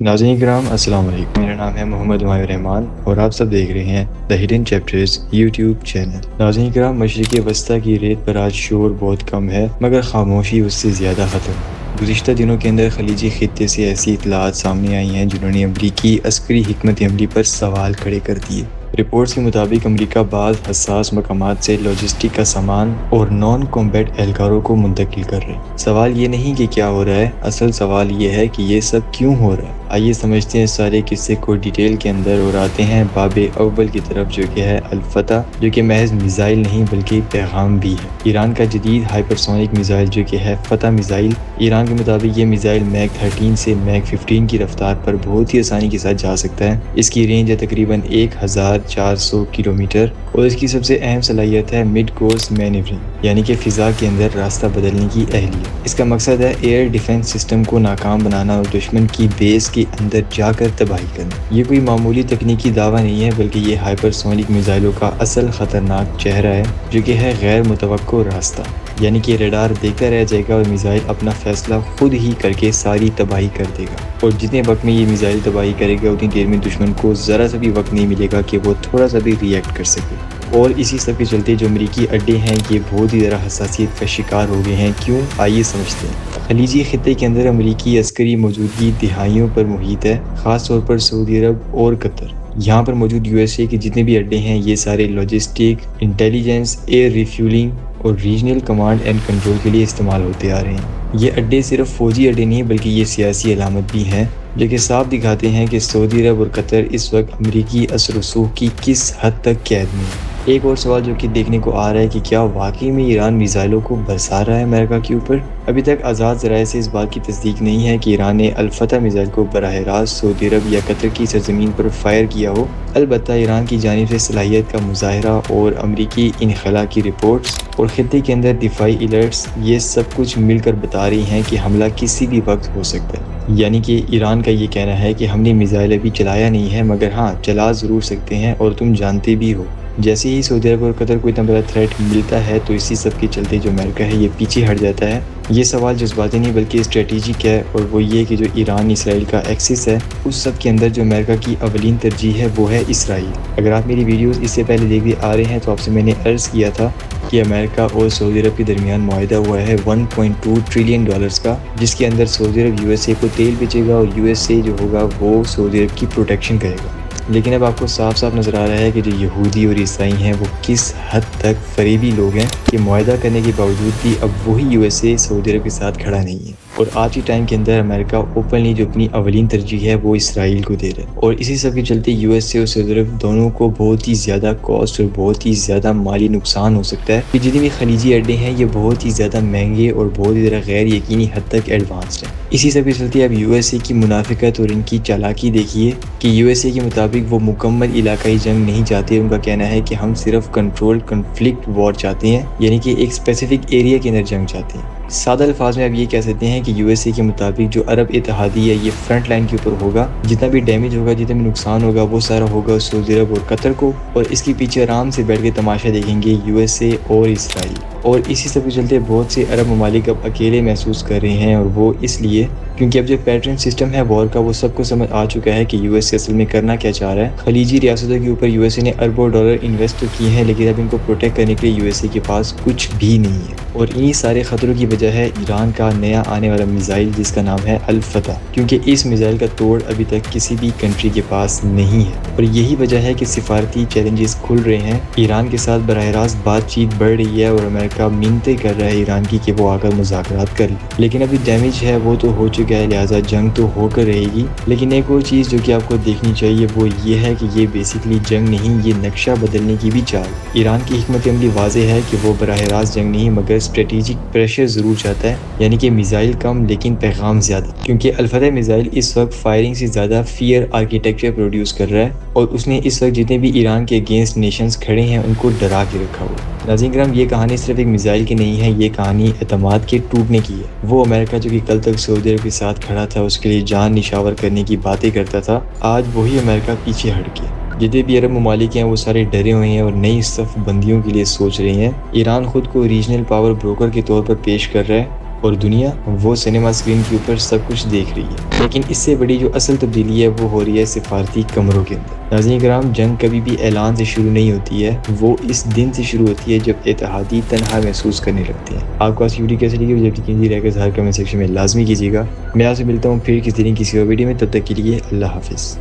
ناظرین کرام السلام علیکم، میرا نام ہے محمد ہمایوں رحمان اور آپ سب دیکھ رہے ہیں the hidden chapters YouTube channel. ناظرین کرام، مشرق وسطیٰ کی ریت پر آج شور بہت کم ہے مگر خاموشی اس سے زیادہ خطرناک۔ گزشتہ دنوں کے اندر خلیجی خطے سے ایسی اطلاعات سامنے آئی ہیں جنہوں نے امریکی عسکری حکمت عملی پر سوال کھڑے کر دیے۔ رپورٹس کے مطابق امریکہ بعض حساس مقامات سے لاجسٹک کا سامان اور نان کمبیٹ اہلکاروں کو منتقل کر رہے ہیں۔ سوال یہ نہیں کہ کیا ہو رہا ہے، اصل سوال یہ ہے کہ یہ سب کیوں ہو رہا ہے۔ آئیے سمجھتے ہیں سارے قصے کو ڈیٹیل کے اندر اور آتے ہیں باب اول کی طرف، جو کہ ہے الفتح، جو کہ محض میزائل نہیں بلکہ پیغام بھی ہے۔ ایران کا جدید ہائپرسونک میزائل جو کہ ہے فتح میزائل، ایران کے مطابق یہ میزائل میک 13 سے میک 15 کی رفتار پر بہت ہی آسانی کے ساتھ جا سکتا ہے۔ اس کی رینج ہے تقریباً 1400 کلومیٹر اور اس کی سب سے اہم صلاحیت ہے مڈ کورس مینیورنگ، یعنی کہ فضا کے اندر راستہ بدلنے کی اہلیت۔ اس کا مقصد ہے ایئر ڈیفنس سسٹم کو ناکام بنانا اور دشمن کی بیس کے اندر جا کر تباہی کرنا۔ یہ کوئی معمولی تکنیکی دعویٰ نہیں ہے بلکہ یہ ہائپرسونک میزائلوں کا اصل خطرناک چہرہ ہے، جو کہ ہے غیر متوقع راستہ، یعنی کہ ریڈار دیکھتا رہ جائے گا اور میزائل اپنا فیصلہ خود ہی کر کے ساری تباہی کر دے گا، اور جتنے وقت میں یہ میزائل تباہی کرے گا اتنی دیر میں دشمن کو ذرا سا بھی وقت نہیں ملے گا کہ وہ تھوڑا سا بھی ریئیکٹ کر سکے۔ اور اسی سب کے چلتے جو امریکی اڈے ہیں یہ بہت ہی ذرا حساسیت کا شکار ہو گئے ہیں۔ کیوں؟ آئیے سمجھتے ہیں۔ خلیجی خطے کے اندر امریکی عسکری موجودگی دہائیوں پر محیط ہے، خاص طور پر سعودی عرب اور قطر۔ یہاں پر موجود یو ایس اے کے جتنے بھی اڈے ہیں یہ سارے لاجسٹک، انٹیلیجنس، ایئر ریفیولنگ اور ریجنل کمانڈ اینڈ کنٹرول کے لیے استعمال ہوتے آ رہے ہیں۔ یہ اڈے صرف فوجی اڈے نہیں بلکہ یہ سیاسی علامت بھی ہیں، جو کہ صاف دکھاتے ہیں کہ سعودی عرب اور قطر اس وقت امریکی اثر و رسوخ کی کس حد تک قید میں ہے۔ ایک اور سوال جو کہ دیکھنے کو آ رہا ہے کہ کیا واقعی میں ایران میزائلوں کو برسا رہا ہے امریکہ کے اوپر؟ ابھی تک آزاد ذرائع سے اس بات کی تصدیق نہیں ہے کہ ایران نے الفتح میزائل کو براہ راست سعودی عرب یا قطر کی سرزمین پر فائر کیا ہو۔ البتہ ایران کی جانب سے صلاحیت کا مظاہرہ اور امریکی انخلا کی رپورٹس اور خطے کے اندر دفاعی الرٹس یہ سب کچھ مل کر بتا رہی ہیں کہ حملہ کسی بھی وقت ہو سکتا ہے۔ یعنی کہ ایران کا یہ کہنا ہے کہ ہم نے میزائل ابھی چلایا نہیں ہے مگر ہاں چلا ضرور سکتے ہیں، اور تم جانتے بھی ہو۔ جیسے ہی سعودی عرب اور قطر کو اتنا بڑا تھریٹ ملتا ہے تو اسی سب کے چلتے جو امریکہ ہے یہ پیچھے ہٹ جاتا ہے۔ یہ سوال جذباتی نہیں بلکہ اسٹریٹجک ہے، اور وہ یہ کہ جو ایران اسرائیل کا ایکسس ہے اس سب کے اندر جو امریکہ کی اولین ترجیح ہے وہ ہے اسرائیل۔ اگر آپ میری ویڈیوز اس سے پہلے دیکھتے آ رہے ہیں تو آپ سے میں نے عرض کیا تھا کہ امریکہ اور سعودی عرب کے درمیان معاہدہ ہوا ہے $1.2 ٹریلین کا، جس کے اندر سعودی عرب یو ایس اے کو تیل بیچے گا اور یو ایس اے جو ہوگا وہ سعودی عرب کی پروٹیکشن کرے گا۔ لیکن اب آپ کو صاف صاف نظر آ رہا ہے کہ جو یہودی اور عیسائی ہیں وہ کس حد تک فریبی لوگ ہیں کہ معاہدہ کرنے کے باوجود بھی اب وہی یو ایس اے سعودی عرب کے ساتھ کھڑا نہیں ہے، اور آج کے ٹائم کے اندر امریکہ اوپنلی جو اپنی اولین ترجیح ہے وہ اسرائیل کو دے رہا ہے، اور اسی سب کے چلتے یو ایس اے اور سعودی عرب دونوں کو بہت ہی زیادہ کاسٹ اور بہت ہی زیادہ مالی نقصان ہو سکتا ہے کہ جتنے بھی خلیجی اڈے ہیں یہ بہت ہی زیادہ مہنگے اور بہت ہی زیادہ غیر یقینی حد تک ایڈوانسڈ ہیں۔ اسی سب کے چلتے اب یو ایس اے کی منافقت اور ان کی چالاکی دیکھیے کہ یو ایس اے کے مطابق وہ مکمل علاقائی جنگ نہیں چاہتے۔ ان کا کہنا ہے کہ ہم صرف کنٹرول کنفلکٹ وار چاہتے ہیں، یعنی کہ ایک اسپیسیفک ایریا کے اندر جنگ چاہتے ہیں۔ سادہ الفاظ میں اب یہ کہہ سکتے ہیں کہ یو ایس اے کے مطابق جو عرب اتحادی ہے یہ فرنٹ لائن کے اوپر ہوگا، جتنا بھی ڈیمیج ہوگا، جتنا بھی نقصان ہوگا وہ سارا ہوگا سعودی عرب اور قطر کو، اور اس کے پیچھے آرام سے بیٹھ کے تماشا دیکھیں گے یو ایس اے اور اسرائیل۔ اور اسی سب کے چلتے بہت سے عرب ممالک اب اکیلے محسوس کر رہے ہیں، اور وہ اس لیے کیونکہ اب جو پیٹرن سسٹم ہے وار کا وہ سب کو سمجھ آ چکا ہے کہ یو ایس اے اصل میں کرنا کیا چاہ رہا ہے۔ خلیجی ریاستوں کے اوپر یو ایس اے نے اربوں ڈالر انویسٹ تو کیے ہیں لیکن اب ان کو پروٹیکٹ کرنے کے لیے یو ایس اے کے پاس کچھ بھی نہیں ہے، اور انہی سارے خطروں کی وجہ ہے ایران کا نیا آنے والا میزائل جس کا نام ہے الفتح، کیونکہ اس میزائل کا توڑ ابھی تک کسی بھی کنٹری کے پاس نہیں ہے، اور یہی وجہ ہے کہ سفارتی چیلنجز کھل رہے ہیں۔ ایران کے ساتھ براہ راست بات چیت بڑھ رہی ہے اور امریکہ منتیں کر رہا ہے ایران کی کہ وہ آ کر مذاکرات کر لے، لیکن ابھی ڈیمیج ہے وہ تو ہو چکا ہے، لہٰذا جنگ تو ہو کر رہے گی۔ لیکن ایک اور چیز جو کہ آپ کو دیکھنی چاہیے وہ یہ ہے کہ یہ بیسیکلی جنگ نہیں، یہ نقشہ بدلنے کی بھی چال۔ ایران کی حکمت عملی واضح ہے کہ وہ براہ راست جنگ نہیں مگر اسٹریٹجک پریشر ضرور چاہتا ہے، یعنی کہ میزائل کم لیکن پیغام زیادہ، کیونکہ الفتح میزائل اس وقت فائرنگ سے زیادہ فیئر آرکیٹیکچر پروڈیوس کر رہا ہے، اور اس نے اس وقت جتنے بھی ایران کے اگینسٹ نیشنز کھڑے ہیں ان کو ڈرا کے رکھا ہوا ہے۔ ناظرین کرام، یہ کہانی صرف ایک میزائل کی نہیں ہے، یہ کہانی اعتماد کے ٹوٹنے کی ہے۔ وہ امریکہ جو کہ کل تک سعودی عرب کے ساتھ کھڑا تھا، اس کے لیے جان نشاور کرنے کی باتیں کرتا تھا، آج وہی امریکہ پیچھے ہٹ گیا۔ جتنے بھی عرب ممالک ہیں وہ سارے ڈرے ہوئے ہیں اور نئی صف بندیوں کے لیے سوچ رہے ہیں۔ ایران خود کو ریجنل پاور بروکر کے طور پر پیش کر رہا ہے، اور دنیا وہ سنیما اسکرین کے اوپر سب کچھ دیکھ رہی ہے، لیکن اس سے بڑی جو اصل تبدیلی ہے وہ ہو رہی ہے سفارتی کمروں کے اندر۔ ناظرین کرام، جنگ کبھی بھی اعلان سے شروع نہیں ہوتی ہے، وہ اس دن سے شروع ہوتی ہے جب اتحادی تنہا محسوس کرنے لگتے ہیں۔ آپ کو آج کی ویڈیو کیسی لگی مجھے یقینی رہ کر کمنٹ سیکشن میں لازمی کیجیے گا۔ میں آپ سے ملتا ہوں پھر کسی دن کسی اور ویڈیو میں، تب تک کے لیے اللہ حافظ۔